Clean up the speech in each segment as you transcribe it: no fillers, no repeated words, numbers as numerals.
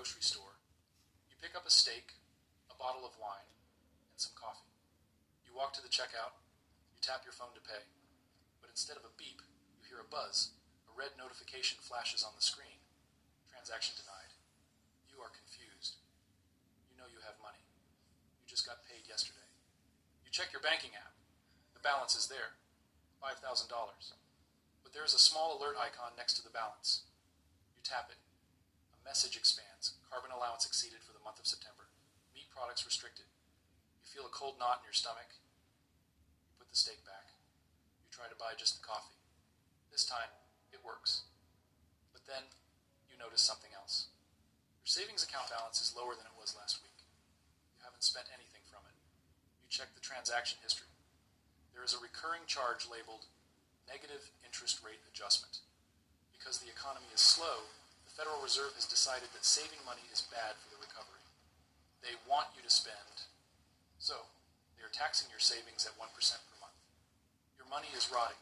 grocery store, you pick up a steak, a bottle of wine, and some coffee. You walk to the checkout, you tap your phone to pay, but instead of a beep, you hear a buzz. A red notification flashes on the screen. Transaction denied. You are confused. You know you have money. You just got paid yesterday. You check your banking app. The balance is there, $5,000. But there is a small alert icon next to the balance. You tap it. A message expands. Carbon allowance exceeded for the month of September. Meat products restricted. You feel a cold knot in your stomach. You put the steak back. You try to buy just the coffee. This time, it works. But then, you notice something else. Your savings account balance is lower than it was last week. You haven't spent anything from it. You check the transaction history. There is a recurring charge labeled negative interest rate adjustment. Because the economy is slow, the Federal Reserve has decided that saving money is bad for the recovery. They want you to spend, so they are taxing your savings at 1% per month. Your money is rotting.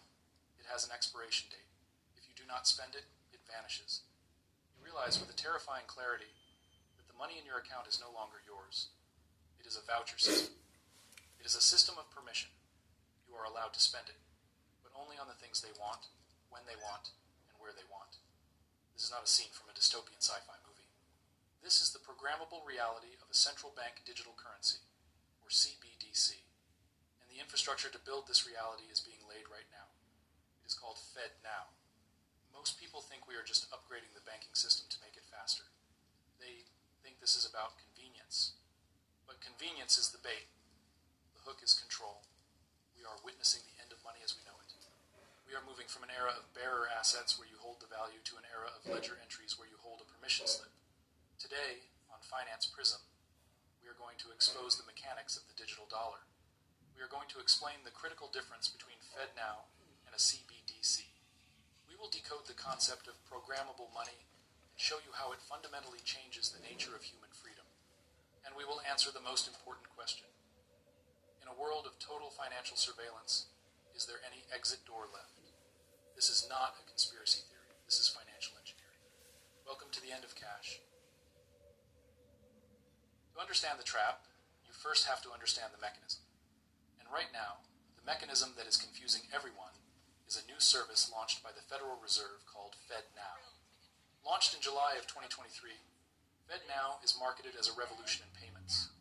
It has an expiration date. If you do not spend it, it vanishes. You realize with a terrifying clarity that the money in your account is no longer yours. It is a voucher system. It is a system of permission. You are allowed to spend it, but only on the things they want, when they want, and where they want. This is not a scene from a dystopian sci-fi movie. This is the programmable reality of a central bank digital currency, or CBDC, and the infrastructure to build this reality is being laid right now. It is called FedNow. Most people think we are just upgrading the banking system to make it faster. They think this is about convenience. But convenience is the bait. The hook is control. We are witnessing the end of money as we know it. We are moving from an era of bearer assets where you hold the value to an era of ledger entries where you hold a permission slip. Today, on Finance Prism, we are going to expose the mechanics of the digital dollar. We are going to explain the critical difference between FedNow and a CBDC. We will decode the concept of programmable money and show you how it fundamentally changes the nature of human freedom. And we will answer the most important question. In a world of total financial surveillance, is there any exit door left? This is not a conspiracy theory. This is financial engineering. Welcome to the end of cash. To understand the trap, you first have to understand the mechanism. And right now, the mechanism that is confusing everyone is a new service launched by the Federal Reserve called FedNow. Launched in July of 2023, FedNow is marketed as a revolution in payments.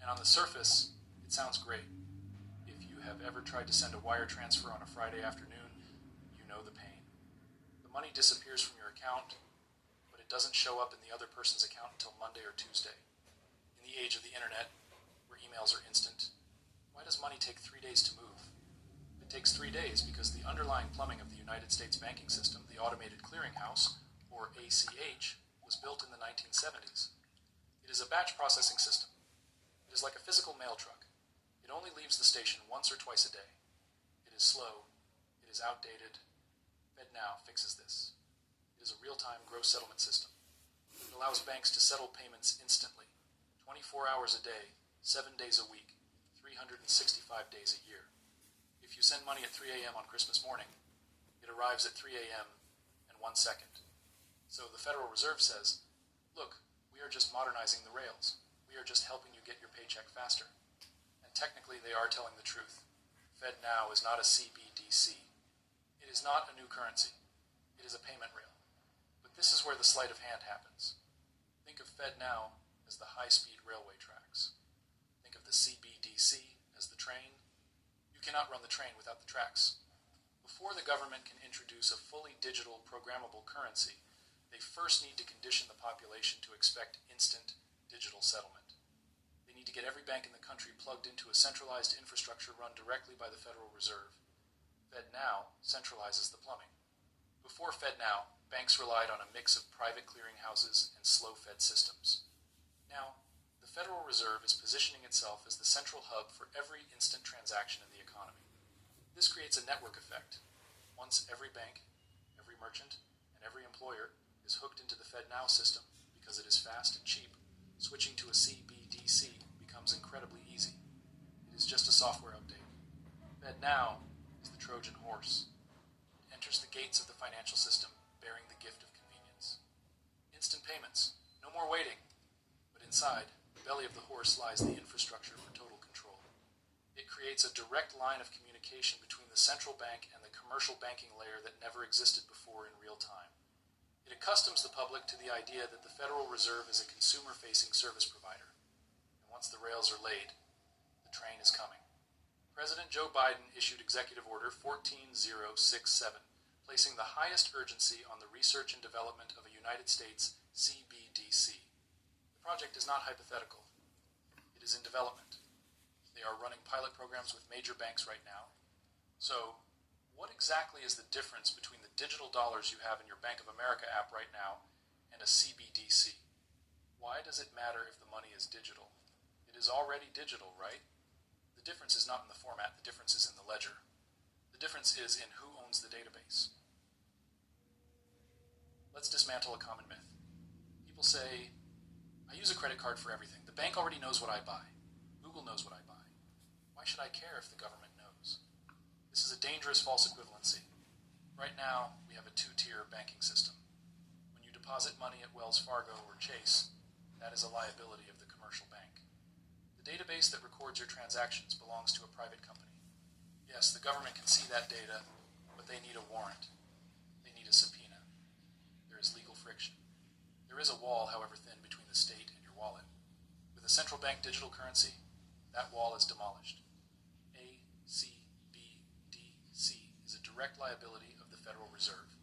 And on the surface, it sounds great. If you have ever tried to send a wire transfer on a Friday afternoon, you know the pain. The money disappears from your account, but it doesn't show up in the other person's account until Monday or Tuesday. In the age of the internet, where emails are instant, why does money take 3 days to move? It takes 3 days because the underlying plumbing of the United States banking system, the Automated Clearinghouse, or ACH, was built in the 1970s. It is a batch processing system. It is like a physical mail truck. It only leaves the station once or twice a day. It is slow. It is outdated. FedNow fixes this. It is a real-time gross settlement system. It allows banks to settle payments instantly, 24 hours a day, 7 days a week, 365 days a year. If you send money at 3 a.m. on Christmas morning, it arrives at 3 a.m. and 1 second. So the Federal Reserve says, look, we are just modernizing the rails. We are just helping you get your paycheck faster. And technically they are telling the truth. FedNow is not a CBDC. It is not a new currency. It is a payment rail. But this is where the sleight of hand happens. Think of FedNow as the high-speed railway tracks. Think of the CBDC as the train. You cannot run the train without the tracks. Before the government can introduce a fully digital programmable currency, they first need to condition the population to expect instant digital settlement. They need to get every bank in the country plugged into a centralized infrastructure run directly by the Federal Reserve. FedNow centralizes the plumbing. Before FedNow, banks relied on a mix of private clearinghouses and slow-fed systems. Now, the Federal Reserve is positioning itself as the central hub for every instant transaction in the economy. This creates a network effect. Once every bank, every merchant, and every employer is hooked into the FedNow system because it is fast and cheap, switching to a CBDC becomes incredibly easy. It is just a software update. FedNow is the Trojan horse. It enters the gates of the financial system bearing the gift of convenience. Instant payments. No more waiting. inside the belly of the horse lies the infrastructure for total control. It creates a direct line of communication between the central bank and the commercial banking layer that never existed before in real time. It accustoms the public to the idea that the Federal Reserve is a consumer-facing service provider. And once the rails are laid, the train is coming. President Joe Biden issued Executive Order 14067, placing the highest urgency on the research and development of a United States CBDC. The project is not hypothetical. It is in development. They are running pilot programs with major banks right now. So, what exactly is the difference between the digital dollars you have in your Bank of America app right now and a CBDC? Why does it matter if the money is digital? It is already digital, right? The difference is not in the format, the difference is in the ledger. The difference is in who owns the database. Let's dismantle a common myth. People say, I use a credit card for everything. The bank already knows what I buy. Google knows what I buy. Why should I care if the government knows? This is a dangerous false equivalency. Right now, we have a two-tier banking system. When you deposit money at Wells Fargo or Chase, that is a liability of the commercial bank. The database that records your transactions belongs to a private company. Yes, the government can see that data, but they need a warrant. They need a subpoena. There is legal friction. There is a wall, however thin, between the state and your wallet. With a central bank digital currency, that wall is demolished. Is a direct liability of the Federal Reserve.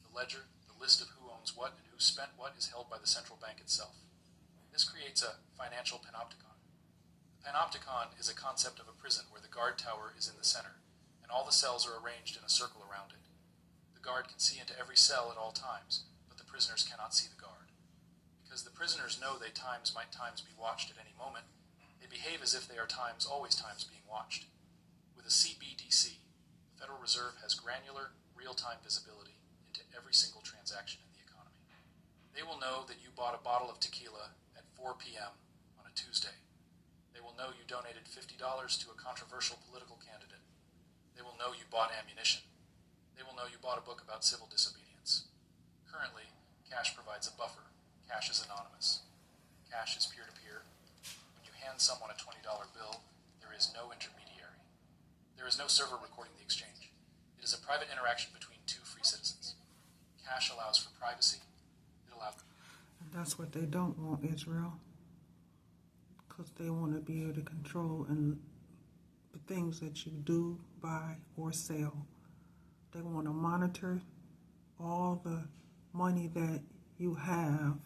The ledger, the list of who owns what and who spent what is held by the central bank itself. This creates a financial panopticon. The panopticon is a concept of a prison where the guard tower is in the center, and all the cells are arranged in a circle around it. The guard can see into every cell at all times, but the prisoners cannot see the guard. Because the prisoners know they might be watched at any moment, they behave as if they are always times being watched. With a CBDC, the Federal Reserve has granular, real-time visibility into every single transaction in the economy. They will know that you bought a bottle of tequila at 4 p.m. on a Tuesday. They will know you donated $50 to a controversial political candidate. They will know you bought ammunition. They will know you bought a book about civil disobedience. Currently, cash provides a buffer. Cash is anonymous. Cash is peer-to-peer. When you hand someone a $20 bill, there is no intermediary. There is no server recording the exchange. It is a private interaction between two free citizens. Cash allows for privacy. It allows... And that's what they don't want, Israel. Because they want to be able to control and the things that you do, buy, or sell. They want to monitor all the money that you have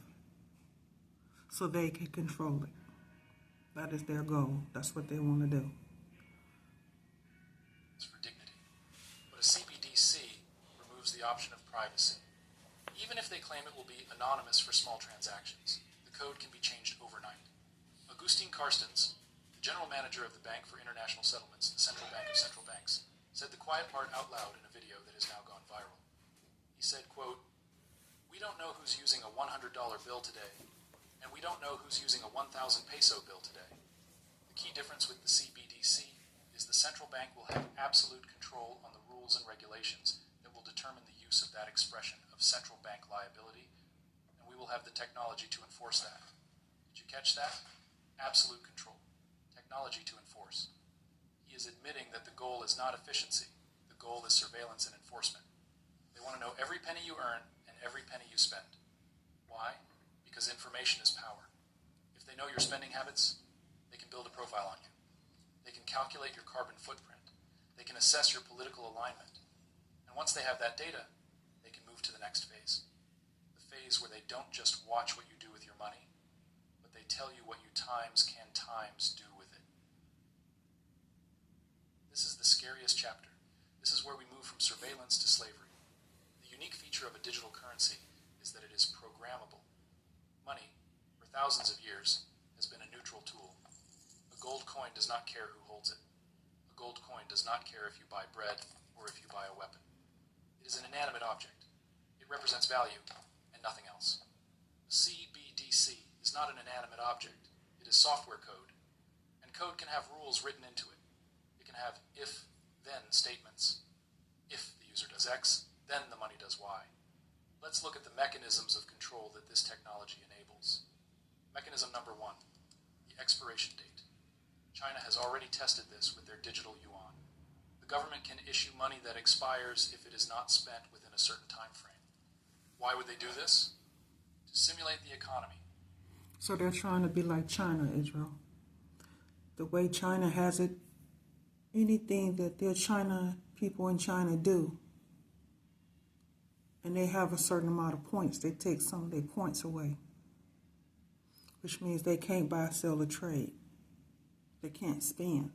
so they can control it. That is their goal. That's what they want to do. For dignity. But a CBDC removes the option of privacy. Even if they claim it will be anonymous for small transactions, the code can be changed overnight. Augustine Carstens, the general manager of the Bank for International Settlements, the central bank of central banks, said the quiet part out loud in a video that has now gone viral. He said, quote, "We don't know who's using a $100 bill today, and we don't know who's using a 1,000 peso bill today. The key difference with the CBDC is the central bank will have absolute control on the rules and regulations that will determine the use of that expression of central bank liability, and we will have the technology to enforce that." Did you catch that? Absolute control. Technology to enforce. He is admitting that the goal is not efficiency. The goal is surveillance and enforcement. They want to know every penny you earn and every penny you spend. Why? Because information is power. If they know your spending habits, they can build a profile on you. They can calculate your carbon footprint. They can assess your political alignment. And once they have that data, they can move to the next phase. The phase where they don't just watch what you do with your money, but they tell you what you can do with it. This is the scariest chapter. This is where we move from surveillance to slavery. The unique feature of a digital currency is that it is programmable. Money, for thousands of years, has been a neutral tool. A gold coin does not care who holds it. A gold coin does not care if you buy bread or if you buy a weapon. It is an inanimate object. It represents value and nothing else. A CBDC is not an inanimate object. It is software code. And code can have rules written into it. It can have if-then statements. If the user does X, then the money does Y. Let's look at the mechanisms of control that this technology enables. Mechanism number 1, the expiration date. China has already tested this with their digital yuan. The government can issue money that expires if it is not spent within a certain time frame. Why would they do this? To simulate the economy. So they're trying to be like China, Israel. The way China has it, anything that their China people in China do, and they have a certain amount of points, they take some of their points away, which means they can't buy, sell, or trade. They can't spend.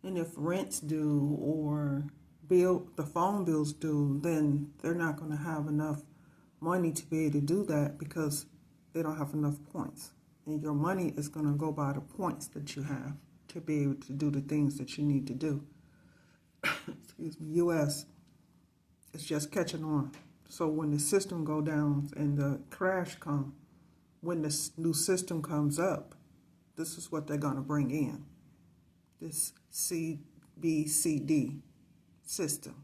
And if rents due or the phone bills due, then they're not going to have enough money to be able to do that because they don't have enough points. And your money is going to go by the points that you have to be able to do the things that you need to do. Excuse me, U.S. is just catching on. So when the system go down and the crash come, when this new system comes up, this is what they're going to bring in. This CBCD system.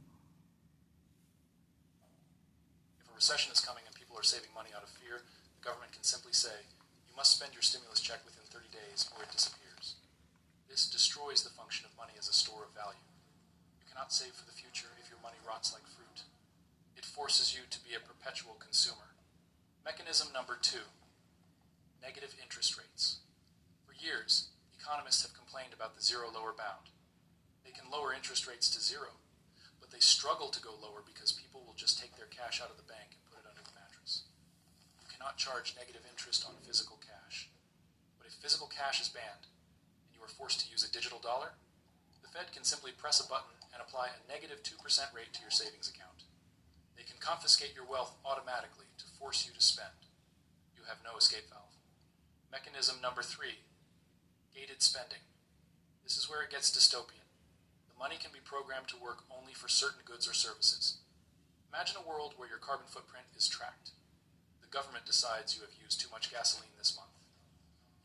If a recession is coming and people are saving money out of fear, the government can simply say, you must spend your stimulus check within 30 days or it disappears. This destroys the function of money as a store of value. You cannot save for the future if your money rots like fruit. It forces you to be a perpetual consumer. Mechanism number 2, negative interest rates. For years, economists have complained about the zero lower bound. They can lower interest rates to zero, but they struggle to go lower because people will just take their cash out of the bank and put it under the mattress. You cannot charge negative interest on physical cash. But if physical cash is banned, and you are forced to use a digital dollar, the Fed can simply press a button and apply a negative 2% rate to your savings account. They can confiscate your wealth automatically to force you to spend. You have no escape valve. Mechanism number 3, gated spending. This is where it gets dystopian. The money can be programmed to work only for certain goods or services. Imagine a world where your carbon footprint is tracked. The government decides you have used too much gasoline this month.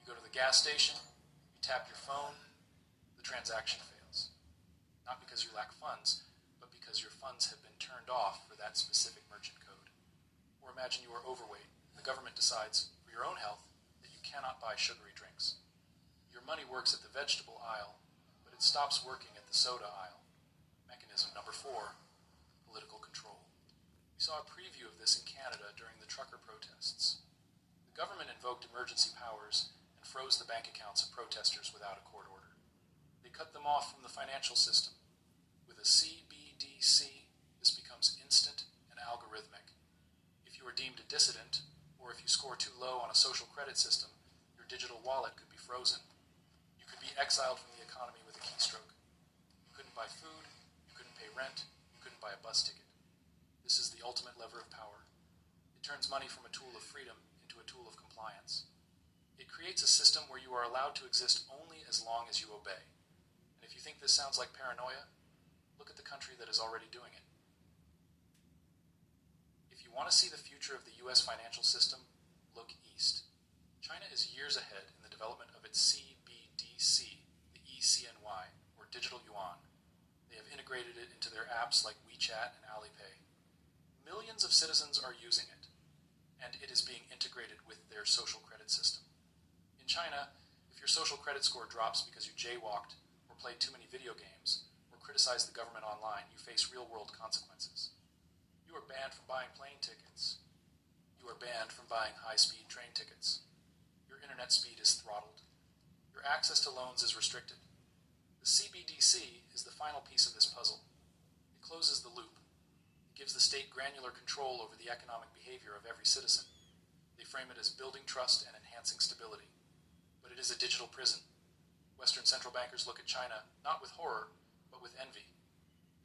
You go to the gas station, you tap your phone, the transaction fails. Not because you lack funds, but because your funds have been turned off for that specific merchant code. Or imagine you are overweight, and the government decides, for your own health, that you cannot buy sugary drinks. Your money works at the vegetable aisle, but it stops working at the soda aisle. Mechanism number 4, political control. We saw a preview of this in Canada during the trucker protests. The government invoked emergency powers and froze the bank accounts of protesters without a court order. They cut them off from the financial system. With a CBDC, this becomes instant and algorithmic. If you are deemed a dissident, or if you score too low on a social credit system, your digital wallet could be frozen. You could be exiled from the economy with a keystroke. You couldn't buy food, you couldn't pay rent, you couldn't buy a bus ticket. This is the ultimate lever of power. It turns money from a tool of freedom into a tool of compliance. It creates a system where you are allowed to exist only as long as you obey. And if you think this sounds like paranoia, look at the country that is already doing it. If you want to see the future of the U.S. financial system, look east. China is years ahead in the development of its CBDC, the eCNY, or digital yuan. They have integrated it into their apps like WeChat and Alipay. Millions of citizens are using it, and it is being integrated with their social credit system. In China, if your social credit score drops because you jaywalked or played too many video games or criticized the government online, you face real-world consequences. You are banned from buying plane tickets. You are banned from buying high-speed train tickets. Your internet speed is throttled. Your access to loans is restricted. The CBDC is the final piece of this puzzle. It closes the loop. It gives the state granular control over the economic behavior of every citizen. They frame it as building trust and enhancing stability. But it is a digital prison. Western central bankers look at China not with horror, but with envy.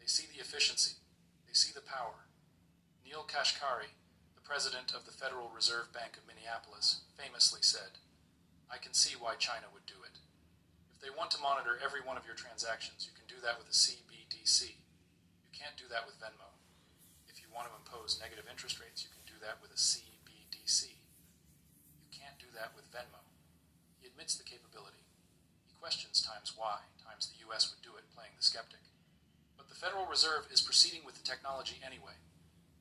They see the efficiency. They see the power. Neil Kashkari, the president of the Federal Reserve Bank of Minneapolis, famously said, "I can see why China would do it. If they want to monitor every one of your transactions, you can do that with a CBDC. You can't do that with Venmo. If you want to impose negative interest rates, you can do that with a CBDC. You can't do that with Venmo." He admits the capability. He questions times why, times the U.S. would do it, playing the skeptic. But the Federal Reserve is proceeding with the technology anyway.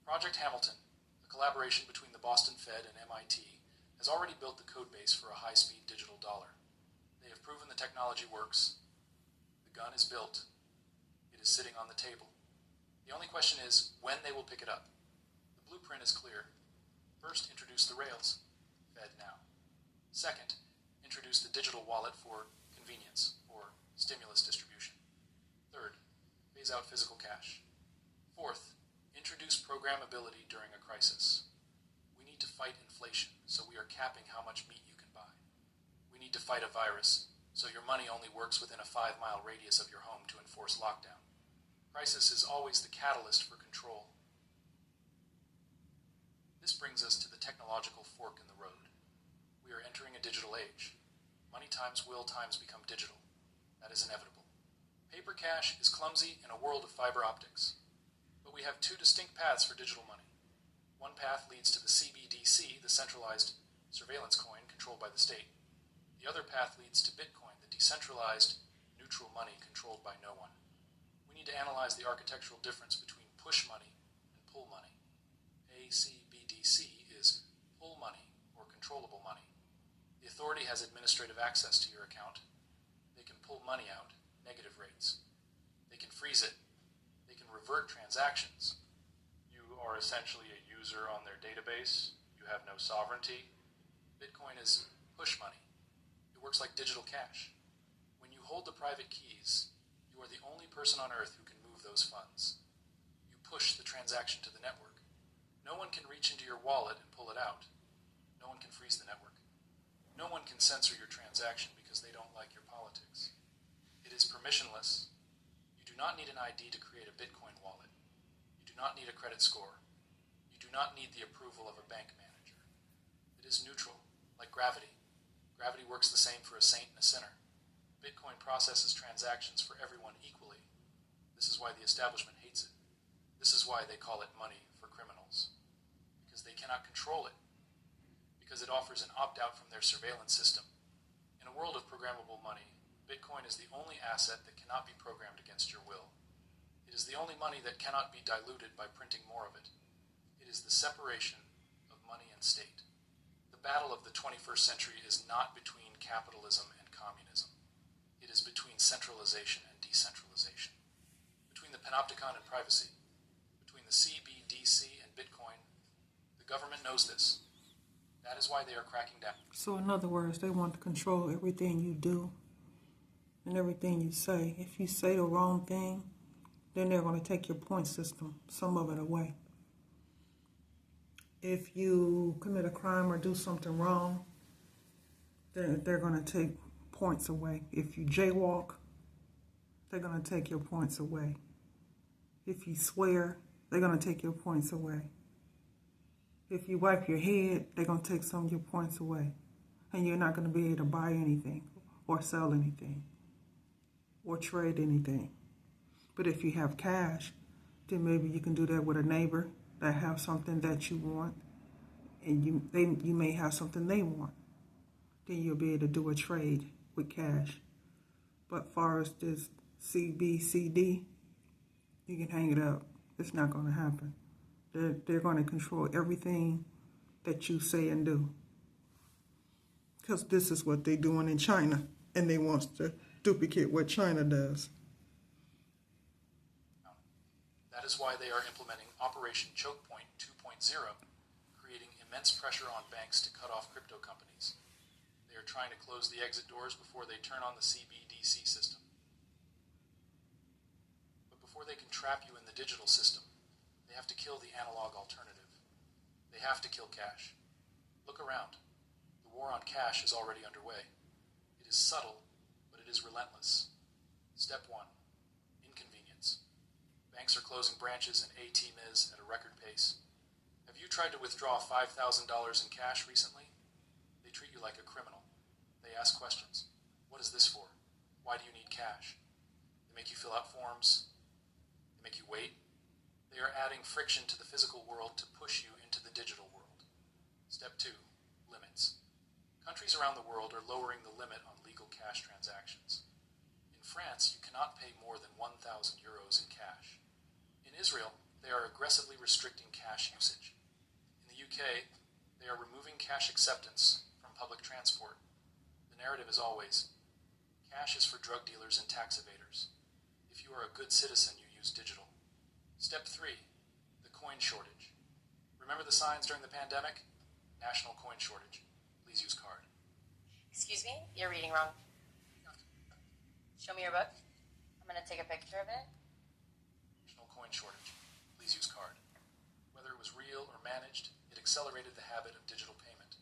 Project Hamilton, a collaboration between the Boston Fed and MIT, has already built the code base for a high-speed digital dollar. They have proven the technology works. The gun is built. It is sitting on the table. The only question is when they will pick it up. The blueprint is clear. First, introduce the rails. Fed now. Second, introduce the digital wallet for convenience or stimulus distribution. Third, phase out physical cash. Fourth, introduce programmability during a crisis. We need to fight inflation, so we are capping how much meat you can buy. We need to fight a virus, so your money only works within a 5-mile radius of your home to enforce lockdown. Crisis is always the catalyst for control. This brings us to the technological fork in the road. We are entering a digital age. Money times will times become digital. That is inevitable. Paper cash is clumsy in a world of fiber optics. But we have two distinct paths for digital money. One path leads to the CBDC, the centralized surveillance coin controlled by the state. The other path leads to Bitcoin, the decentralized, neutral money controlled by no one. We need to analyze the architectural difference between push money and pull money. CBDC is pull money or controllable money. The authority has administrative access to your account. They can pull money out, negative rates. They can freeze it. They can revert transactions. You are essentially a user on their database. You have no sovereignty. Bitcoin is push money. It works like digital cash. When you hold the private keys, you are the only person on earth who can move those funds. You push the transaction to the network. No one can reach into your wallet and pull it out. No one can freeze the network. No one can censor your transaction because they don't like your politics. It is permissionless. You do not need an ID to create a Bitcoin wallet. You do not need a credit score. You do not need the approval of a bank manager. It is neutral, like gravity. Gravity works the same for a saint and a sinner. Bitcoin processes transactions for everyone equally. This is why the establishment hates it. This is why they call it money for criminals. Because they cannot control it. Because it offers an opt-out from their surveillance system. In a world of programmable money, Bitcoin is the only asset that cannot be programmed against your will. It is the only money that cannot be diluted by printing more of it. It is the separation of money and state. The battle of the 21st century is not between capitalism and communism. It is between centralization and decentralization. Between the panopticon and privacy. Between the CBDC and Bitcoin. The government knows this. That is why they are cracking down. So in other words, they want to control everything you do and everything you say. If you say the wrong thing, then they're going to take your point system, some of it away. If you commit a crime or do something wrong, they're going to take points away. If you jaywalk, they're going to take your points away. If you swear, they're going to take your points away. If you wipe your head, they're going to take some of your points away. And you're not going to be able to buy anything or sell anything or trade anything. But if you have cash, then maybe you can do that with a neighbor that have something that you want, and you may have something they want. Then you'll be able to do a trade with cash. But far as this CBCD, you can hang it up. It's not going to happen. They're going to control everything that you say and do. Because this is what they're doing in China, and they want to duplicate what China does. That is why they are implementing Operation Choke Point 2.0, creating immense pressure on banks to cut off crypto companies. They are trying to close the exit doors before they turn on the CBDC system. But before they can trap you in the digital system, they have to kill the analog alternative. They have to kill cash. Look around. The war on cash is already underway. It is subtle, but it is relentless. Step 1. Inconvenience. Banks are closing branches and ATMs at a record pace. Have you tried to withdraw $5,000 in cash recently? They treat you like a criminal. They ask questions. What is this for? Why do you need cash? They make you fill out forms. They make you wait. They are adding friction to the physical world to push you into the digital world. Step 2. Limits. Countries around the world are lowering the limit on legal cash transactions. In France, you cannot pay more than 1,000 euros in cash. In Israel, they are aggressively restricting cash usage. In the UK, They are removing cash acceptance from public transport. The narrative is always, cash is for drug dealers and tax evaders. If you are a good citizen, you use digital. Step 3, the coin shortage. Remember the signs during the pandemic? National coin shortage. Please use card. Excuse me? You're reading wrong. Show me your book. I'm going to take a picture of it. National coin shortage. Please use card. Whether it was real or managed, it accelerated the habit of digital payment.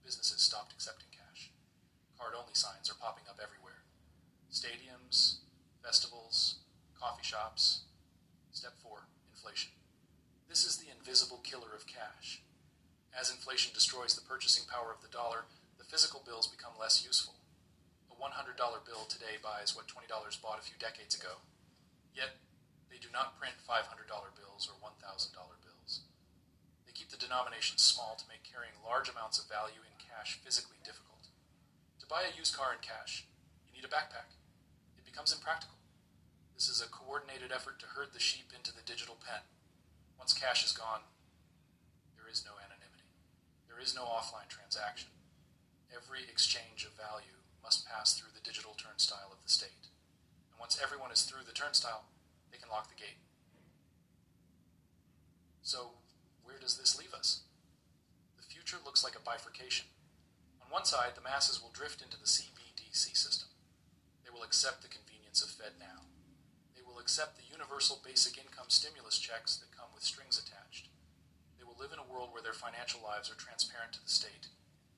Businesses stopped accepting cash. Card-only signs are popping up everywhere. Stadiums, festivals, coffee shops. Step 4, inflation. This is the invisible killer of cash. As inflation destroys the purchasing power of the dollar, the physical bills become less useful. A $100 bill today buys what $20 bought a few decades ago. Yet, they do not print $500 bills or $1,000 bills. They keep the denominations small to make carrying large amounts of value in cash physically difficult. To buy a used car in cash, you need a backpack. It becomes impractical. This is a coordinated effort to herd the sheep into the digital pen. Once cash is gone, there is no anonymity. There is no offline transaction. Every exchange of value must pass through the digital turnstile of the state. And once everyone is through the turnstile, they can lock the gate. So, where does this leave us? The future looks like a bifurcation. On one side, the masses will drift into the CBDC system. They will accept the convenience of FedNow. They will accept the universal basic income stimulus checks that come with strings attached. They will live in a world where their financial lives are transparent to the state,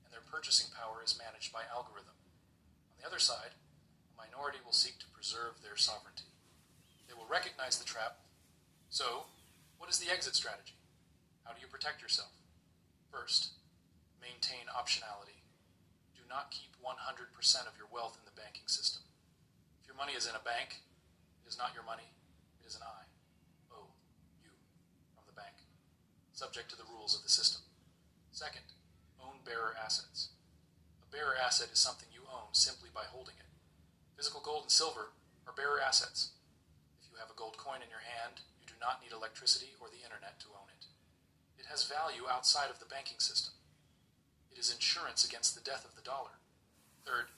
and their purchasing power is managed by algorithm. On the other side, a minority will seek to preserve their sovereignty. They will recognize the trap. So, what is the exit strategy? How do you protect yourself? First, maintain optionality. Do not keep 100% of your wealth in the banking system. If your money is in a bank, it is not your money, it is an IOU from the bank, subject to the rules of the system. Second, own bearer assets. A bearer asset is something you own simply by holding it. Physical gold and silver are bearer assets. If you have a gold coin in your hand, you do not need electricity or the internet to own it. It has value outside of the banking system. It is insurance against the death of the dollar. Third,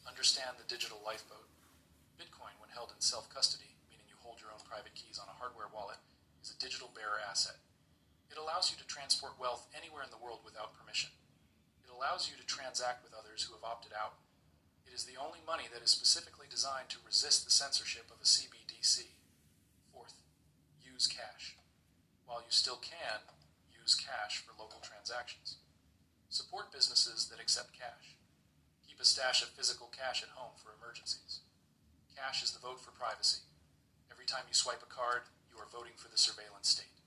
understand the digital lifeboat. Bitcoin, when held in self-custody, meaning you hold your own private keys on a hardware wallet, is a digital bearer asset. It allows you to transport wealth anywhere in the world without permission. It allows you to transact with others who have opted out. It is the only money that is specifically designed to resist the censorship of a CBDC. Fourth, use cash. While you still can, use cash for local transactions. Support businesses that accept cash. Keep a stash of physical cash at home for emergencies. Cash is the vote for privacy. Every time you swipe a card, you are voting for the surveillance state.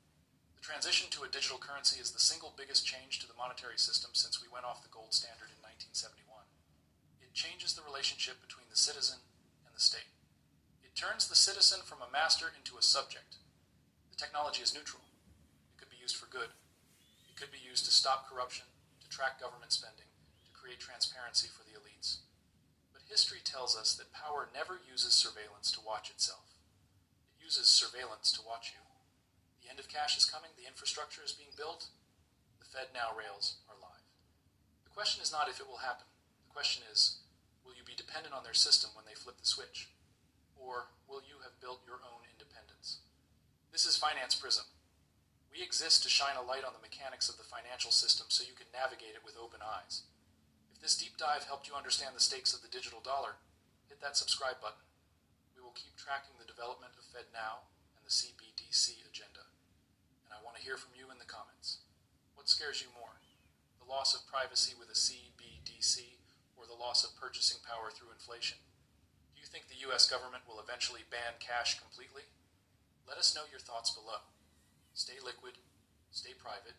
The transition to a digital currency is the single biggest change to the monetary system since we went off the gold standard in 1971. It changes the relationship between the citizen and the state. It turns the citizen from a master into a subject. The technology is neutral. It could be used for good. It could be used to stop corruption, to track government spending, to create transparency for the elites. But history tells us that power never uses surveillance to watch itself. It uses surveillance to watch you. The end of cash is coming, the infrastructure is being built, the FedNow rails are live. The question is not if it will happen. The question is, will you be dependent on their system when they flip the switch? Or will you have built your own independence? This is Finance Prism. We exist to shine a light on the mechanics of the financial system so you can navigate it with open eyes. If this deep dive helped you understand the stakes of the digital dollar, hit that subscribe button. We will keep tracking the development of FedNow and the CBDC agenda. And I want to hear from you in the comments. What scares you more? The loss of privacy with a CBDC or the loss of purchasing power through inflation? Do you think the US government will eventually ban cash completely? Let us know your thoughts below. Stay liquid, stay private,